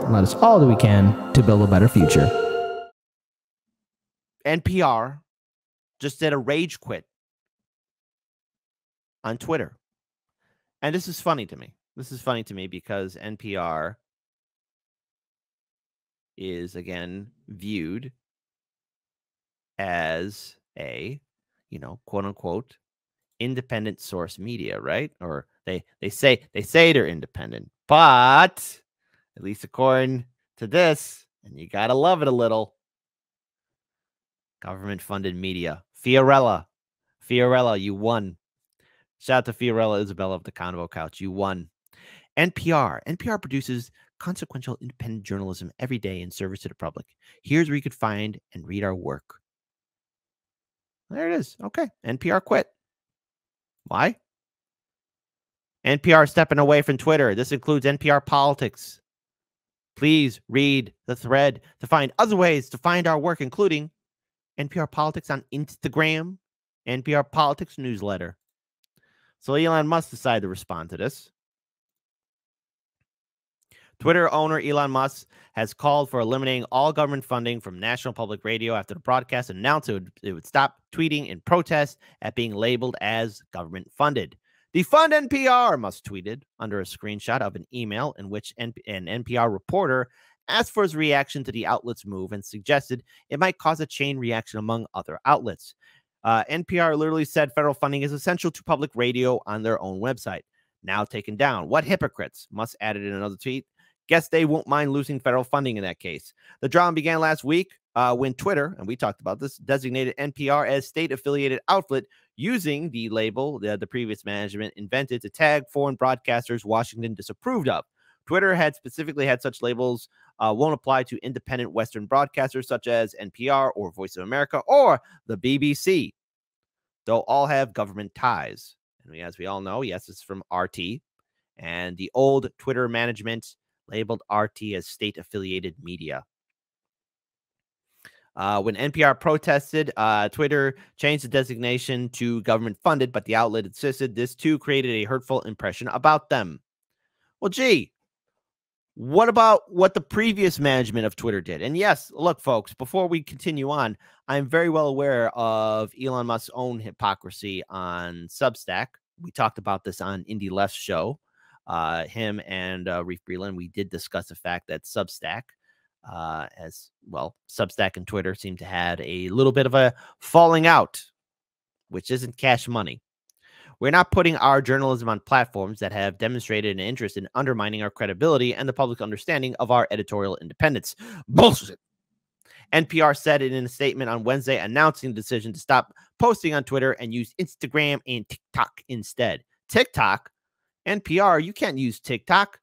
and let us all do we can to build a better future. NPR just did a rage quit on Twitter. And this is funny to me. This is funny to me because NPR is, again, viewed as a, quote unquote, independent source media, right? Or they say they're independent, but at least according to this, and you gotta love it a little, government-funded media. Fiorella, you won. Shout out to Fiorella Isabella of the Convo Couch. You won. NPR produces consequential independent journalism every day in service to the public. Here's where you could find and read our work. There it is. Okay. NPR quit. Why? NPR stepping away from Twitter. This includes NPR Politics. Please read the thread to find other ways to find our work, including NPR Politics on Instagram, NPR Politics newsletter. So Elon Musk decided to respond to this. Twitter owner Elon Musk has called for eliminating all government funding from National Public Radio after the broadcast announced it would stop tweeting in protest at being labeled as government funded. Defund NPR, Musk tweeted under a screenshot of an email in which an NPR reporter asked for his reaction to the outlet's move and suggested it might cause a chain reaction among other outlets. NPR literally said federal funding is essential to public radio on their own website. Now taken down. What hypocrites? Musk added in another tweet. Guess they won't mind losing federal funding in that case. The drama began last week when Twitter, and we talked about this, designated NPR as state-affiliated outlet using the label the previous management invented to tag foreign broadcasters Washington disapproved of. Twitter had specifically had such labels won't apply to independent Western broadcasters such as NPR or Voice of America or the BBC. They'll all have government ties. And as we all know, yes, it's from RT. And the old Twitter management labeled RT as state-affiliated media. When NPR protested, Twitter changed the designation to government-funded, but the outlet insisted this too created a hurtful impression about them. Well, gee, what about what the previous management of Twitter did? And yes, look, folks, before we continue on, I'm very well aware of Elon Musk's own hypocrisy on Substack. We talked about this on Indie Left's show. Him and Reef Breland, we did discuss the fact that Substack, Substack and Twitter seem to have a little bit of a falling out, which isn't cash money. We're not putting our journalism on platforms that have demonstrated an interest in undermining our credibility and the public understanding of our editorial independence. Bullshit. NPR said it in a statement on Wednesday announcing the decision to stop posting on Twitter and use Instagram and TikTok instead. TikTok? NPR, you can't use TikTok.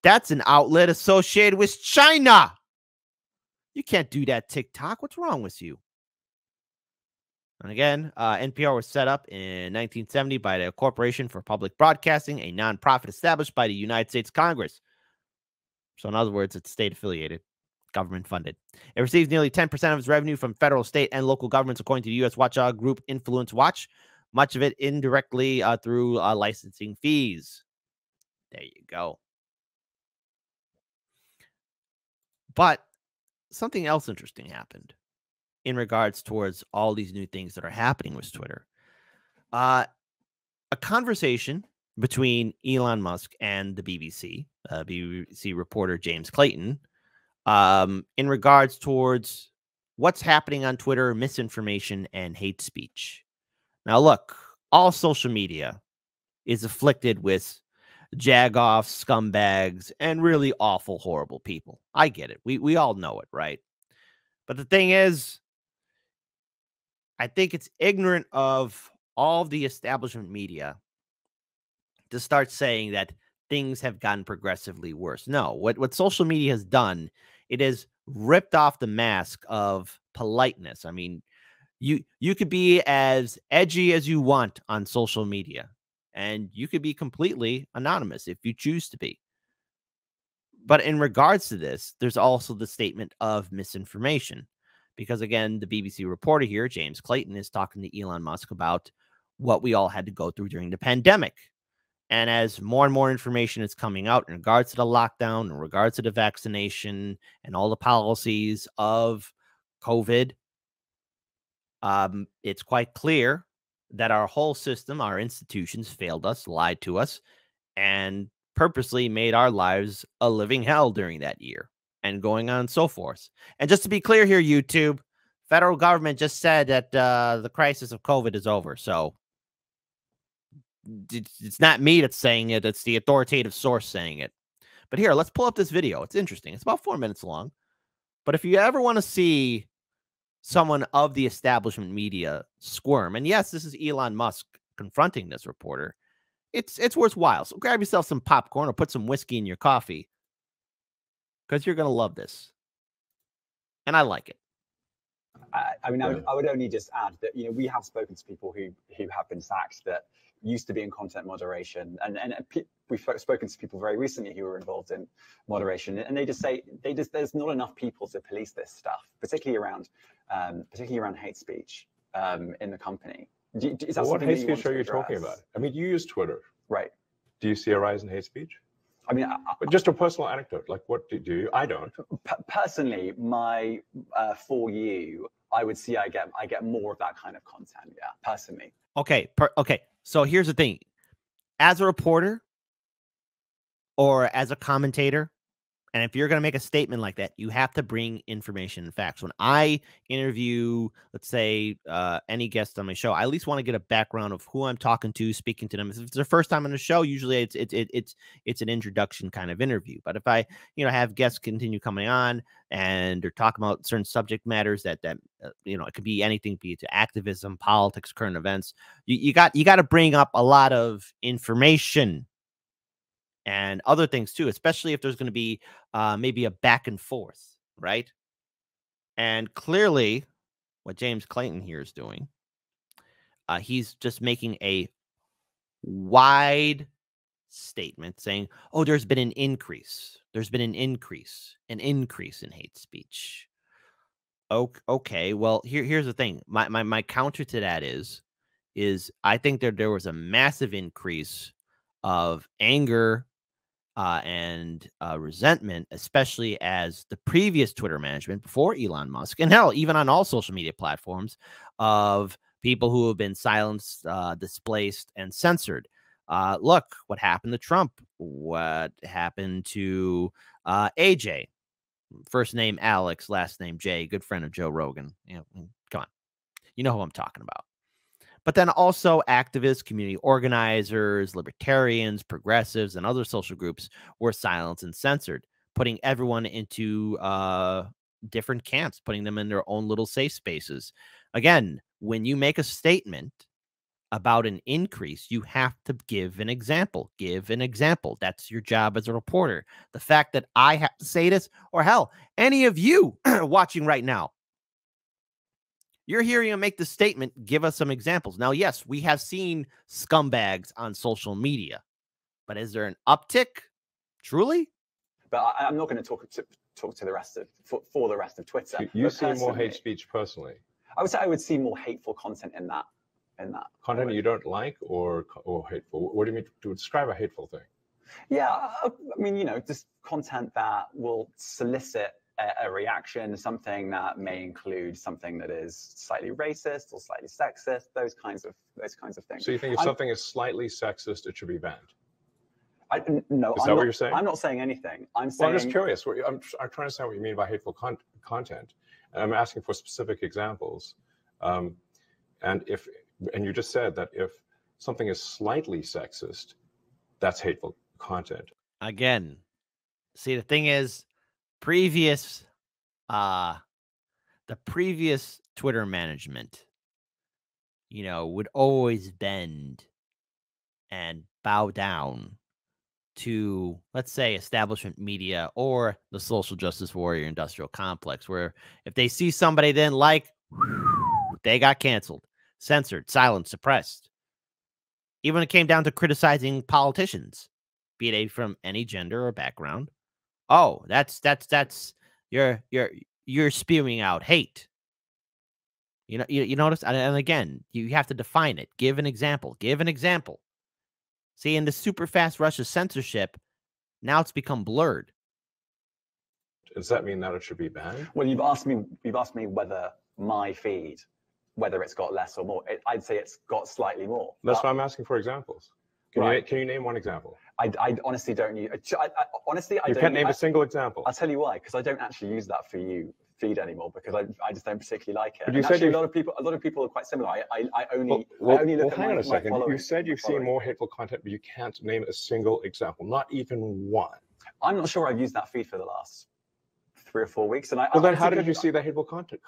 That's an outlet associated with China. You can't do that, TikTok. What's wrong with you? And again, NPR was set up in 1970 by the Corporation for Public Broadcasting, a nonprofit established by the United States Congress. So in other words, it's state-affiliated, government-funded. It receives nearly 10% of its revenue from federal, state, and local governments, according to the U.S. watchdog group Influence Watch, much of it indirectly through licensing fees. There you go. But something else interesting happened in regards towards all these new things that are happening with Twitter. A conversation between Elon Musk and the BBC reporter James Clayton, in regards towards what's happening on Twitter, misinformation, and hate speech. Now, look, all social media is afflicted with jagoffs, scumbags, and really awful, horrible people. I get it. We all know it, right? But the thing is, I think it's ignorant of all the establishment media to start saying that things have gotten progressively worse. No, what social media has done, it has ripped off the mask of politeness. I mean, you could be as edgy as you want on social media, and you could be completely anonymous if you choose to be. But in regards to this, there's also the statement of misinformation. Because, again, the BBC reporter here, James Clayton, is talking to Elon Musk about what we all had to go through during the pandemic. And as more and more information is coming out in regards to the lockdown, in regards to the vaccination and all the policies of COVID, it's quite clear that our whole system, our institutions failed us, lied to us, and purposely made our lives a living hell during that year and going on and so forth. And just to be clear here, YouTube, federal government just said that the crisis of COVID is over. So it's not me that's saying it. It's the authoritative source saying it. But here, let's pull up this video. It's interesting. It's about 4 minutes long. But if you ever want to see someone of the establishment media squirm, and yes, this is Elon Musk confronting this reporter, it's worthwhile. So grab yourself some popcorn or put some whiskey in your coffee because you're going to love this. And I like it. I mean, I would only just add that, you know, we have spoken to people who have been sacked that used to be in content moderation, and we've spoken to people very recently who were involved in moderation, and they just say there's not enough people to police this stuff, particularly around hate speech in the company. Is that what hate speech speech are you talking about? I mean, you use Twitter, right? Do you see a rise in hate speech? I mean, but just a personal anecdote, like what do you? I don't. Personally, my for you, I would see I get more of that kind of content. Yeah, personally. Okay. Okay. So here's the thing: as a reporter or as a commentator, and if you're going to make a statement like that, you have to bring information and facts. When I interview, let's say, any guest on my show, I at least want to get a background of who I'm talking to, speaking to them. If it's their first time on the show, usually it's an introduction kind of interview. But if I, have guests continue coming on and they're talking about certain subject matters that it could be anything, be it to activism, politics, current events, you got to bring up a lot of information and other things too, especially if there's going to be maybe a back and forth, right? And clearly, what James Clayton here is doing, he's just making a wide statement saying, "Oh, there's been an increase. There's been an increase in hate speech." Okay. Well, here's the thing. My counter to that is I think there was a massive increase of anger and resentment, especially as the previous Twitter management before Elon Musk, and hell, even on all social media platforms, of people who have been silenced, displaced, and censored. Look what happened to Trump. What happened to AJ? First name Alex, last name Jay, good friend of Joe Rogan. Come on. You know who I'm talking about. But then also activists, community organizers, libertarians, progressives, and other social groups were silenced and censored, putting everyone into different camps, putting them in their own little safe spaces. Again, when you make a statement about an increase, you have to give an example. Give an example. That's your job as a reporter. The fact that I have to say this, or hell, any of you watching right now, you're hearing him make the statement, give us some examples. Now, yes, we have seen scumbags on social media, but is there an uptick? Truly? But I'm not going to talk to the rest of for the rest of Twitter. You see more hate speech personally? I would say I would see more hateful content in that. Content you don't like or hateful? What do you mean to describe a hateful thing? Yeah, I mean, just content that will solicit a reaction, something that may include something that is slightly racist or slightly sexist, those kinds of things. So you think if something is slightly sexist, it should be banned? No, is that what you're saying? I'm not saying anything. I'm saying. Well, I'm just curious. I'm trying to understand what you mean by hateful content, and I'm asking for specific examples. And you just said that if something is slightly sexist, that's hateful content. Again, see, the thing is, the previous Twitter management, would always bend and bow down to, let's say, establishment media or the social justice warrior industrial complex, where if they see somebody they didn't like, they got canceled, censored, silenced, suppressed. Even when it came down to criticizing politicians, be they from any gender or background. Oh, that's you're spewing out hate. You notice, and again, you have to define it. Give an example. Give an example. See, in the super fast rush of censorship, now it's become blurred. Does that mean that it should be banned? Well, you've asked me whether my feed, whether it's got less or more. I'd say it's got slightly more. That's why I'm asking for examples. Can you name one example? I honestly don't use. Honestly, I you don't. Can't name a single example. I'll tell you why. Because I don't actually use that for you feed anymore, because I just don't particularly like it. But you and said actually, a lot of people are quite similar. I only look at hang on a second. following. You said you've seen more hateful content, but you can't name a single example, not even one. I'm not sure I've used that feed for the last 3 or 4 weeks. And then how did you see that hateful content?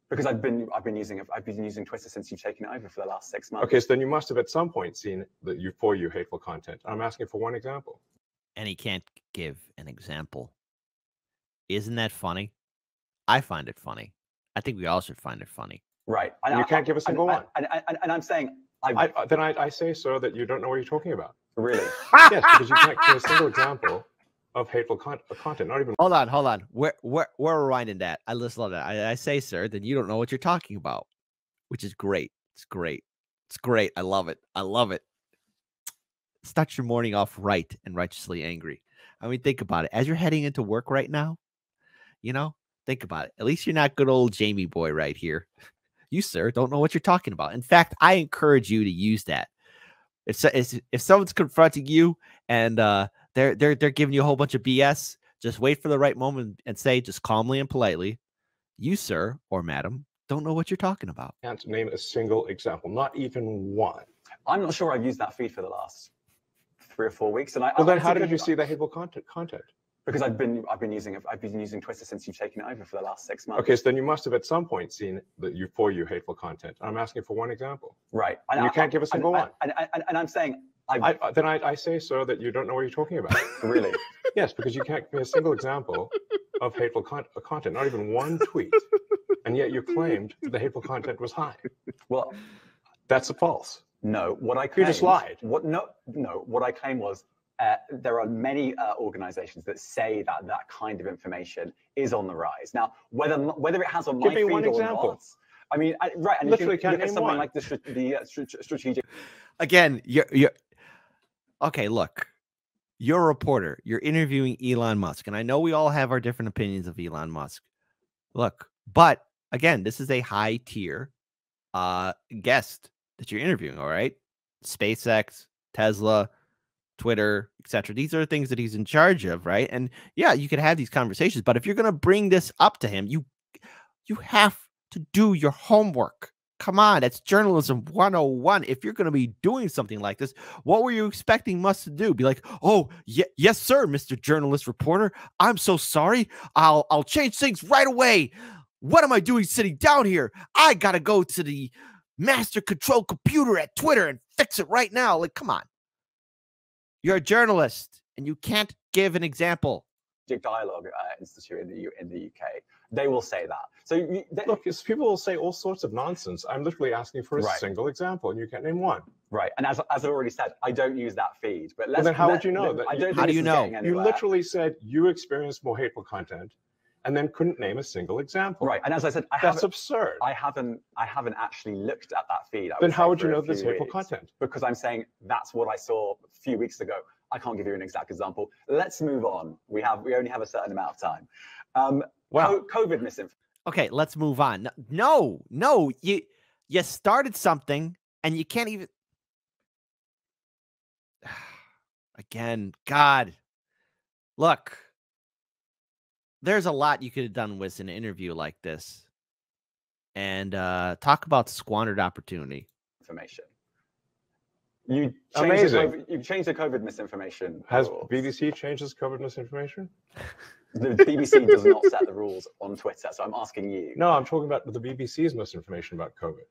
Because I've been using Twitter since you've taken it over for the last 6 months. Okay, so then you must have at some point seen that for you hateful content. I'm asking for one example. And he can't give an example. Isn't that funny? I find it funny. I think we all should find it funny. Right. You can't give a single one. And I'm saying I say, sir, that you don't know what you're talking about. Really? Yes, because you can't give a single example of hateful content. Not even. Hold on. We're rewinding that. I love that. I say, sir, then you don't know what you're talking about, which is great. It's great. I love it. Start your morning off right and righteously angry. I mean, think about it. As you're heading into work right now, think about it. At least you're not good old Jamie boy right here. You, sir, don't know what you're talking about. In fact, I encourage you to use that. If someone's confronting you and they're giving you a whole bunch of BS, just wait for the right moment and say, just calmly and politely, you, sir or madam, don't know what you're talking about. Can't name a single example, not even one. I'm not sure I've used that feed for the last 3 or 4 weeks. And then how did you see that hateful content? Because I've been using Twitter since you've taken it over for the last 6 months. Okay, so then you must have at some point seen that for you hateful content. I'm asking for one example. Right. And you can't give a single one. And I'm saying I say, sir, that you don't know what you're talking about. Really? Yes, because you can't give me a single example of hateful content, not even one tweet, and yet you claimed the hateful content was high. Well, that's false. No, what I claimed, you just lied. What I claimed was there are many organizations that say that kind of information is on the rise. Now, whether it has on my feed or not, I mean, right, and literally you can look at something like the strategic. Again, you're okay. Look, you're a reporter. You're interviewing Elon Musk, and I know we all have our different opinions of Elon Musk. Look, but again, this is a high tier guest that you're interviewing. All right, SpaceX, Tesla, Twitter, etc. These are things that he's in charge of, right? And yeah, you could have these conversations, but if you're going to bring this up to him, you have to do your homework. Come on, that's journalism 101. If you're going to be doing something like this, what were you expecting Musk to do? Be like, oh, yes, sir, Mr. Journalist Reporter. I'm so sorry. I'll change things right away. What am I doing sitting down here? I got to go to the master control computer at Twitter and fix it right now. Like, come on. You're a journalist and you can't give an example. Dialogue Institute in the UK, they will say that. So look, people will say all sorts of nonsense. I'm literally asking for a single example, and you can't name one. Right, and as I already said, I don't use that feed. But then how would you know that? How do you know? You literally said you experienced more hateful content, and then couldn't name a single example. Right, and as I said, that's absurd. I haven't actually looked at that feed. Then how would you know there's hateful content? Because I'm saying that's what I saw a few weeks ago. I can't give you an exact example. Let's move on. We only have a certain amount of time. COVID misinformation. Okay, let's move on. No, you started something and you can't even. Again, God, look, there's a lot you could have done with an interview like this, and talk about squandered opportunity. Information. You changed the COVID misinformation. Has rules. BBC changed its COVID misinformation? The BBC does not set the rules on Twitter, so I'm asking you. No, I'm talking about the BBC's misinformation about COVID.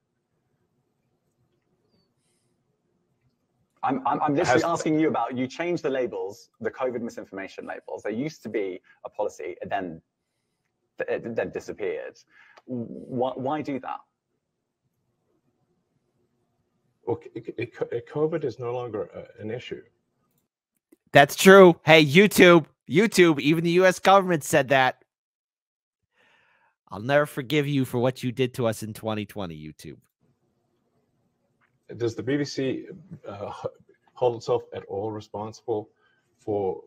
I'm literally asking you about, you changed the labels, the COVID misinformation labels. There used to be a policy, and then disappeared. Why do that? Well, COVID is no longer an issue. That's true. Hey, YouTube, even the U.S. government said that. I'll never forgive you for what you did to us in 2020, YouTube. Does the BBC hold itself at all responsible for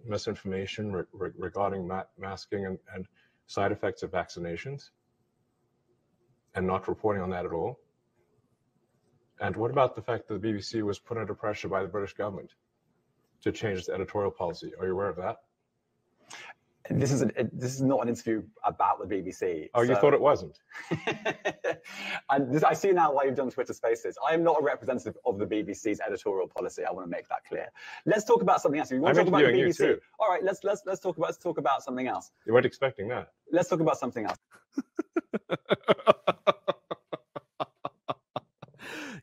misinformation regarding masking and side effects of vaccinations, and not reporting on that at all? And what about the fact that the BBC was put under pressure by the British government to change its editorial policy? Are you aware of that? This is not an interview about the BBC. Oh, you thought it wasn't? I see now why you've done Twitter Spaces. I am not a representative of the BBC's editorial policy. I want to make that clear. Let's talk about something else. If you want to talk about the BBC, you too. All right, let's talk about something else. You weren't expecting that. Let's talk about something else.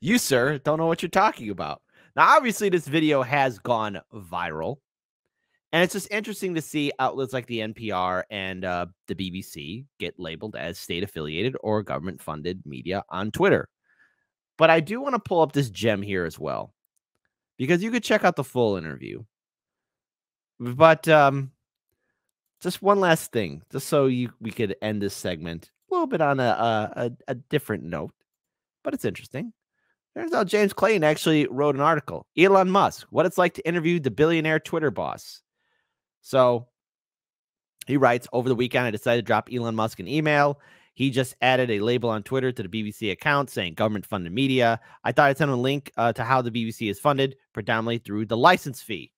You, sir, don't know what you're talking about. Now, obviously, this video has gone viral. And it's just interesting to see outlets like the NPR and the BBC get labeled as state-affiliated or government-funded media on Twitter. But I do want to pull up this gem here as well, because you could check out the full interview. But just one last thing, just so we could end this segment a little bit on a different note, but it's interesting. Turns out James Clayton actually wrote an article, Elon Musk, what it's like to interview the billionaire Twitter boss. So he writes, over the weekend, I decided to drop Elon Musk an email. He just added a label on Twitter to the BBC account saying government-funded media. I thought I'd send him a link to how the BBC is funded, predominantly through the license fee.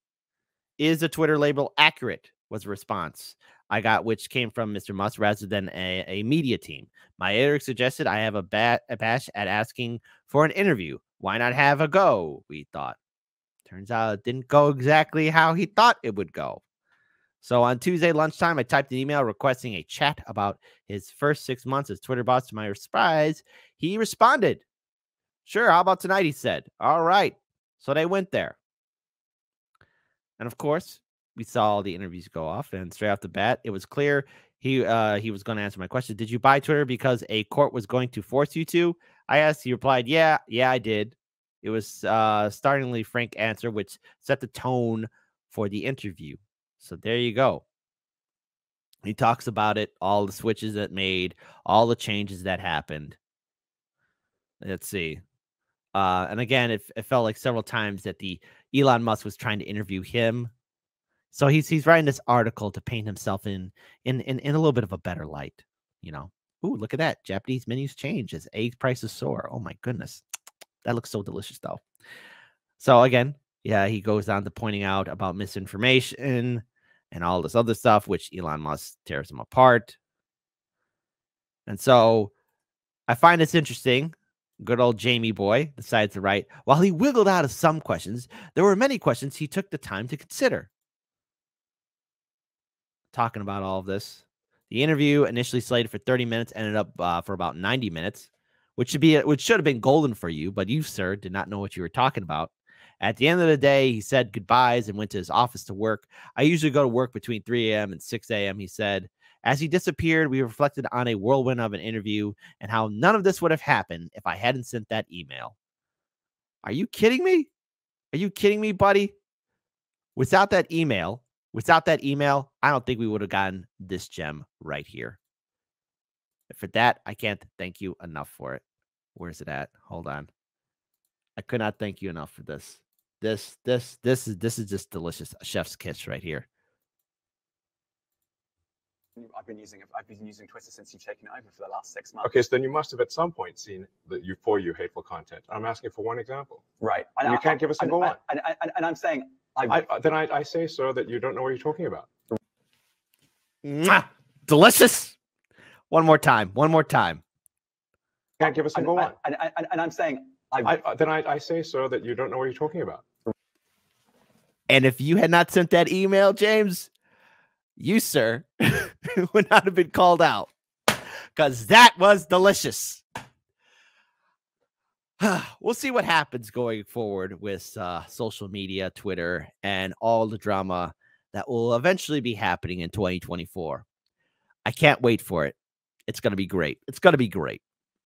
Is the Twitter label accurate? Was the response I got, which came from Mr. Musk rather than a media team. My editor suggested I have a bash at asking for an interview. Why not have a go? We thought. Turns out it didn't go exactly how he thought it would go. So on Tuesday lunchtime, I typed an email requesting a chat about his first 6 months as Twitter boss. To my surprise, he responded. Sure, how about tonight, he said. All right. So they went there. And of course, we saw all the interviews go off, and straight off the bat, it was clear he was going to answer my question. Did you buy Twitter because a court was going to force you to? I asked. He replied, yeah, I did. It was a startlingly frank answer, which set the tone for the interview. So there you go. He talks about it, all the switches that made, all the changes that happened. Let's see. And again, it felt like several times that the Elon Musk was trying to interview him. So he's writing this article to paint himself in a little bit of a better light, you know. Ooh, look at that. Japanese menus change as egg prices soar. Oh my goodness. That looks so delicious though. So again, yeah, he goes on to pointing out about misinformation and all this other stuff, which Elon Musk tears him apart. And so I find this interesting. Good old Jamie boy decides to write, while he wiggled out of some questions, there were many questions he took the time to consider. Talking about all of this. The interview, initially slated for 30 minutes, ended up for about 90 minutes, which should have been golden for you, but you, sir, did not know what you were talking about. At the end of the day, he said goodbyes and went to his office to work. I usually go to work between 3 a.m. and 6 a.m., he said. As he disappeared, we reflected on a whirlwind of an interview and how none of this would have happened if I hadn't sent that email. Are you kidding me? Are you kidding me, buddy? Without that email, I don't think we would have gotten this gem right here. For that, I can't thank you enough for it. Where's it at? Hold on. I could not thank you enough for this. This is just delicious. A chef's kiss right here. I've been using Twitter since you've taken it over for the last 6 months. Okay, so then you must have at some point seen that for you hateful content. I'm asking for one example. Right. And you can't give us a go on. And I'm saying I say, sir, that you don't know what you're talking about. Mwah! Delicious. One more time. Can't give us a go on. And I'm saying I say, sir, that you don't know what you're talking about. And if you had not sent that email, James, you, sir, would not have been called out, because that was delicious. We'll see what happens going forward with social media, Twitter, and all the drama that will eventually be happening in 2024. I can't wait for it. It's going to be great.